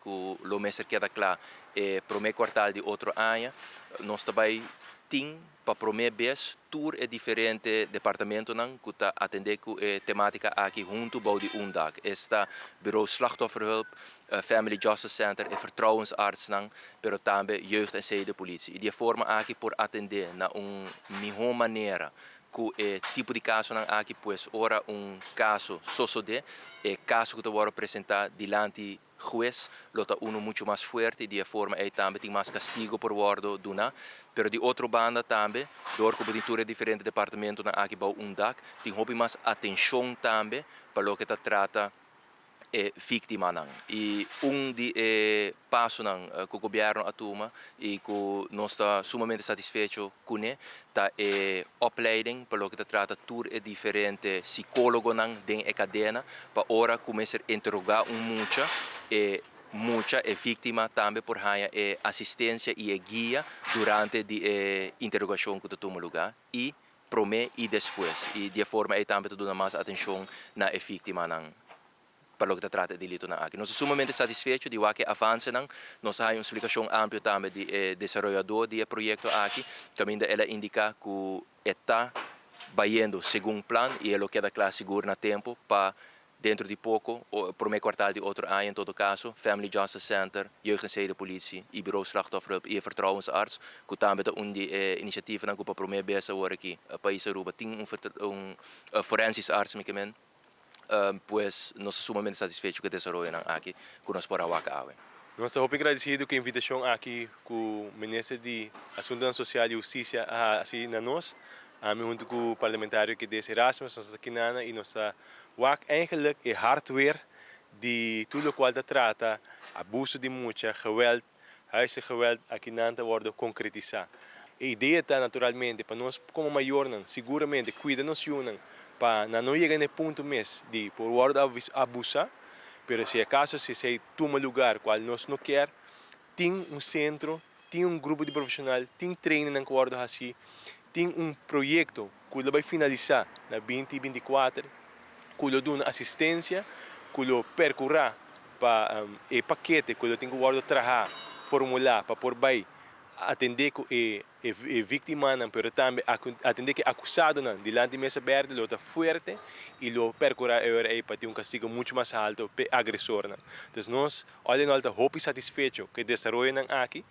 que o mestre queda claro para o meu quartal de outro ano, nós também tem para o meu vez tour é diferente departamento não que está atender com temática aqui junto ao de dag. Esta bureau slachtofferhulp, Family Justice Center e vertrouwensarts não, pero também jeugd en zedenpolitie. E de forma aqui por atender na melhor maneira que tipo de caso não aqui pues ora caso sosode caso que te vou apresentar diante juez lota uno muito mais forte de forma também tem mais castigo por wordo duna pero de outra banda também door cobertura diferente departamento na aqui bau dak tem hobby mais atenção também para o que trata vítima não e de passo não que o governo atuma e que nós está sumamente satisfeito com tá opleiding para o que trata tour diferente psicólogo não dentro da cadeia para ora começar a interrogar muita vítima também por ganhar assistência e guia durante a interrogação que toma lugar e promete e depois e de forma também dá mais atenção na vítima não para o que trata de delito na aqui. Nós somos sumamente satisfeitos de que avança não. Nós temos uma explicação ampla também de desenvolvedor do projeto aqui. Também ela indica que está indo segundo plano e ela queda claro seguro na tempo para dentro de pouco, para o meu quartal de outro ano, em todo caso, Family Justice Center, Jeugd en Zedenpolitie, e Bureau Slachtofferhulp e Vertrouwensarts, que também é uma iniciativa que para o meu besta agora aqui, país Aruba, tem forensic arts, pues nós somos sumamente satisfeitos com o desenvolvimento aqui que nós podemos fazer. Nós estamos agradecidos com a invitação aqui com o Ministro de Assuntos Sociais e Justiça assim na nós, junto com o parlamentário que é Erasmus, nós estamos aqui e nós estamos eigenlijk é hardware de tudo o qual trata abuso de muita geweld, huisgeweld aqui nanta wordt concretizado. A ideia está naturalmente para nós como maior, seguramente cuida-nos para não chegar no ponto mesmo de por word abusar, mas se acaso se toma lugar qual nós não quer, tem centro, tem grupo de profissional, tem treino na word assim, tem projeto que vai finalizar na 2024, que dá assistência, que percorra para o paquete que tem que word trabalhar, formular para por bem atender a vítima, mas também atender que acusado delante da mesa verde, ele está forte e ele percorre para ter castigo muito mais alto para o agressor. Então, nós, olha, nós estamos satisfeitos com o desenvolvimento aqui